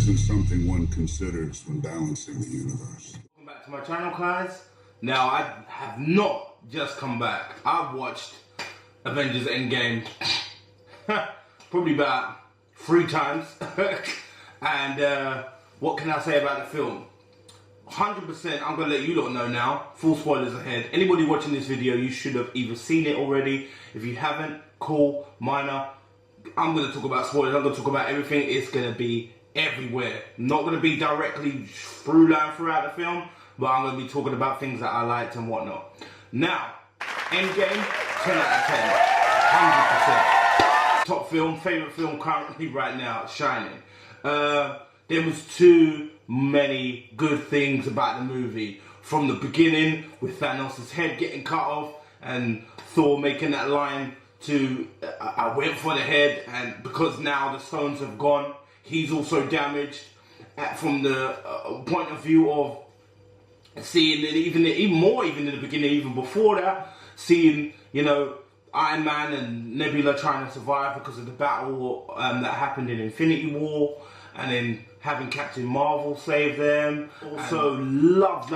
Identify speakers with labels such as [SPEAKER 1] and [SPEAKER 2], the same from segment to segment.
[SPEAKER 1] isn't something one considers when balancing the universe.
[SPEAKER 2] Welcome back to my channel, guys. Now, I have not just come back. I've watched Avengers Endgame probably about 3 times. And what can I say about the film? 100%, I'm going to let you lot know now. Full spoilers ahead. Anybody watching this video, you should have either seen it already. If you haven't, cool, minor. I'm going to talk about spoilers. I'm going to talk about everything. It's going to be everywhere. Not going to be directly through line throughout the film, but I'm going to be talking about things that I liked and whatnot. Now, Endgame, 10 out of 10. 100%. Top film, favourite film currently right now, shining. There was too many good things about the movie. From the beginning, with Thanos' head getting cut off, and Thor making that line to, I went for the head, and because now the stones have gone, he's also damaged. From the point of view of seeing it, even more in the beginning, even before that, seeing, you know, Iron Man and Nebula trying to survive because of the battle that happened in Infinity War, and then having Captain Marvel save them. Also loved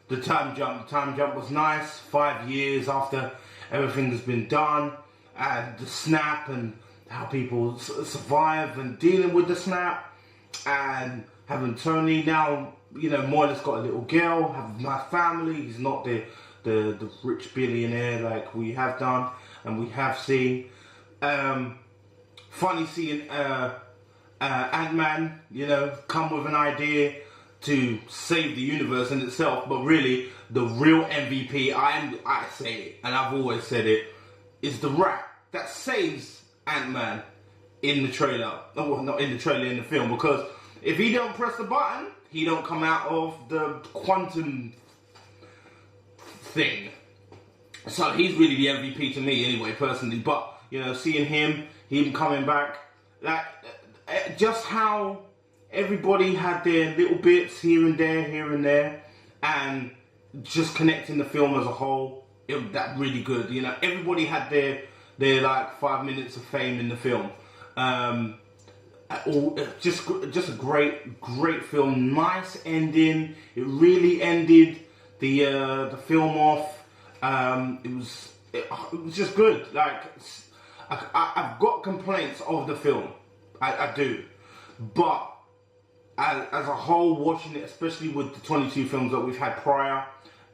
[SPEAKER 2] the time jump. The time jump was nice. 5 years after everything has been done, and the snap and how people survive and dealing with the snap, and having Tony now, you know, Moira's got a little girl, have a nice family. He's not the rich billionaire like we have done and we have seen. Funny seeing Ant-Man, you know, come with an idea to save the universe in itself, but really the real MVP, I say it, and I've always said it, is the rat that saves Ant-Man in the trailer. Oh, well, not in the trailer, in the film, because if he don't press the button, he don't come out of the quantum thing. So he's really the MVP to me anyway, personally. But, you know, seeing him coming back, like, just how everybody had their little bits here and there, and just connecting the film as a whole, that really good. You know, everybody had their like 5 minutes of fame in the film. Just a great film. Nice ending. It really ended the film off. It was just good. Like, I've got complaints of the film. I do, but as a whole, watching it, especially with the 22 films that we've had prior,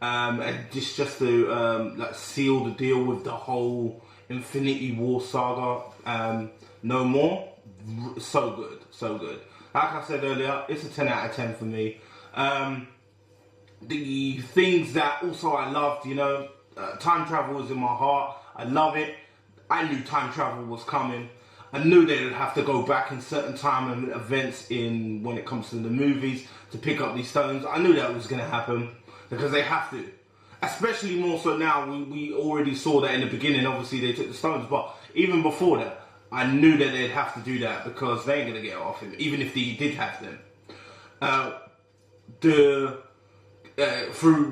[SPEAKER 2] and just to like seal the deal with the whole Infinity War saga, no more. So good. Like I said earlier, it's a 10 out of 10 for me. The things that also I loved, you know, time travel was in my heart. I love it. I knew time travel was coming. I knew they would have to go back in certain time and events when it comes to the movies to pick up these stones. I knew that was going to happen because they have to. Especially more so now, we already saw that in the beginning. Obviously they took the stones, but even before that, I knew that they'd have to do that because they ain't going to get off him, even if they did have them.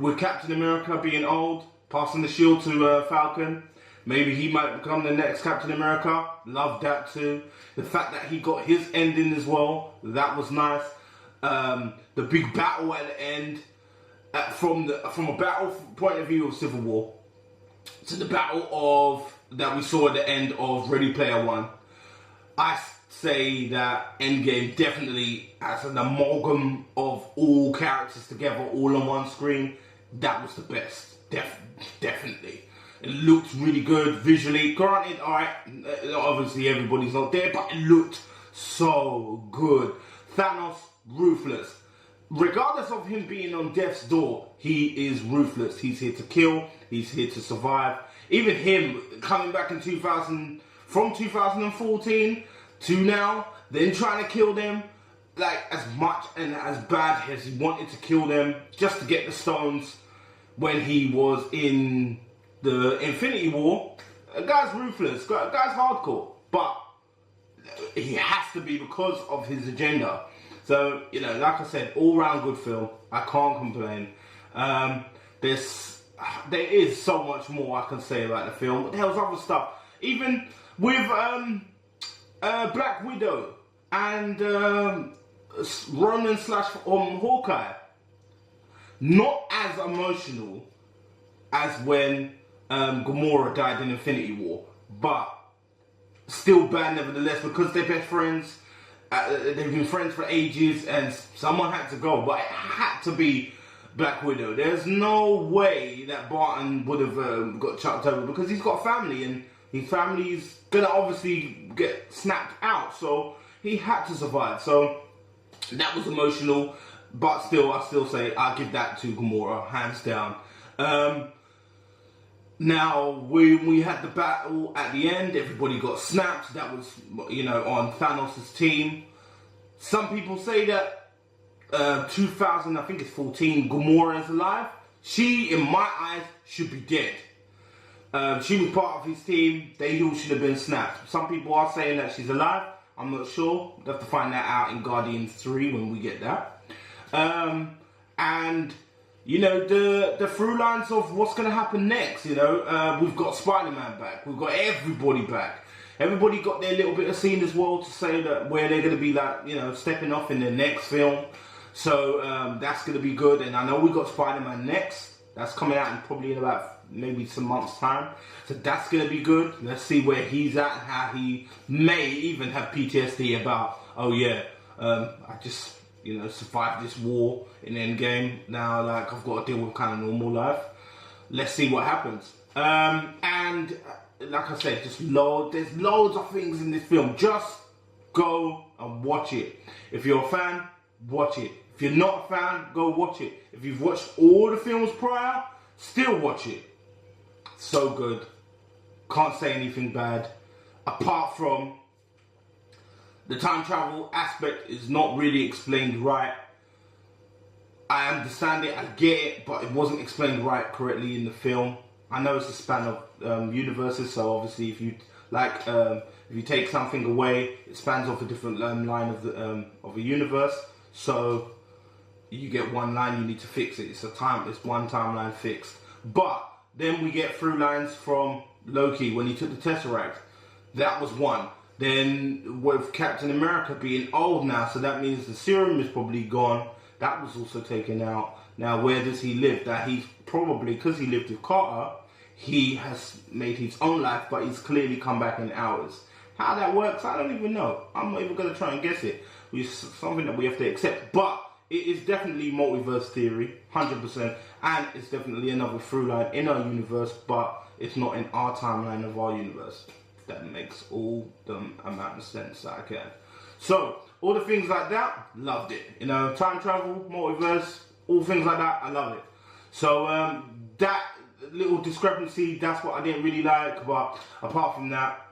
[SPEAKER 2] With Captain America being old, passing the shield to Falcon, maybe he might become the next Captain America. Love that too. The fact that he got his ending as well, that was nice. The big battle at the end, from a battle point of view of Civil War, to the battle that we saw at the end of Ready Player One. I say that Endgame definitely, as an amalgam of all characters together, all on one screen, that was the best. Definitely. It looked really good visually. Granted, alright, obviously everybody's not there, but it looked so good. Thanos, ruthless. Regardless of him being on death's door, he is ruthless. He's here to kill. He's here to survive. Even him coming back in from 2014 to now, then trying to kill them, like, as much and as bad as he wanted to kill them just to get the stones when he was in the Infinity War. The guy's ruthless. The guy's hardcore. But he has to be because of his agenda. So, you know, like I said, all-round good film. I can't complain. There is so much more I can say about the film. But there's other stuff. Even with Black Widow and Ronan slash Hawkeye, not as emotional as when Gamora died in Infinity War, but still bad nevertheless because they're best friends. They've been friends for ages, and someone had to go, but it had to be Black Widow. There's no way that Barton would have got chucked over because he's got family, and his family's gonna obviously get snapped out, so he had to survive. So that was emotional, but still, I still say I give that to Gamora, hands down. Now, we had the battle at the end, everybody got snapped. That was, on Thanos' team. Some people say that 2000, I think it's 14, Gamora is alive. She, in my eyes, should be dead. She was part of his team. They all should have been snapped. Some people are saying that she's alive. I'm not sure. We'll have to find that out in Guardians 3 when we get that. And the through lines of what's going to happen next. We've got Spider-Man back. We've got everybody back. Everybody got their little bit of scene as well to say that where they're going to be stepping off in the next film. So that's going to be good. And I know we got Spider-Man next. That's coming out in probably in about maybe some months' time. So that's going to be good. Let's see where he's at, how he may even have PTSD about, I just, survived this war in Endgame. Now, I've got to deal with kind of normal life. Let's see what happens. And like I said, there's loads of things in this film. Just go and watch it. If you're a fan, watch it. If you're not a fan, go watch it. If you've watched all the films prior, still watch it. So good. Can't say anything bad. Apart from the time travel aspect is not really explained right. I understand it, I get it, but it wasn't explained right correctly in the film. I know it's a span of universes, so obviously if you take something away, it spans off a different line of a universe. So you get one line, you need to fix it. It's one timeline fixed. But then we get through lines from Loki when he took the Tesseract. That was one. Then with Captain America being old now, so that means the serum is probably gone. That was also taken out. Now where does he live? That he's probably, because he lived with Carter, he has made his own life, but he's clearly come back in hours. How that works, I don't even know. I'm not even going to try and guess it. It's something that we have to accept. But it is definitely multiverse theory, 100%. And it's definitely another through line in our universe, but it's not in our timeline of our universe. That makes all the amount of sense that I can. So, all the things like that, loved it. Time travel, multiverse, all things like that, I love it. So, that little discrepancy, that's what I didn't really like. But apart from that,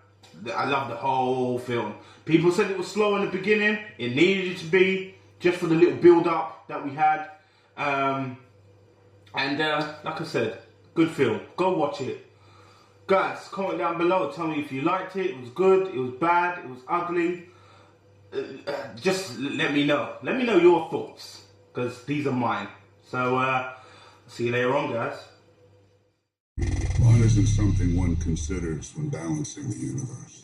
[SPEAKER 2] I love the whole film. People said it was slow in the beginning. It needed it to be, just for the little build-up that we had. Like I said, good film. Go watch it. Guys, comment down below. Tell me if you liked it. It was good. It was bad. It was ugly. Just let me know. Let me know your thoughts, because these are mine. So, see you later on, guys.
[SPEAKER 1] Fun isn't something one considers when balancing the universe.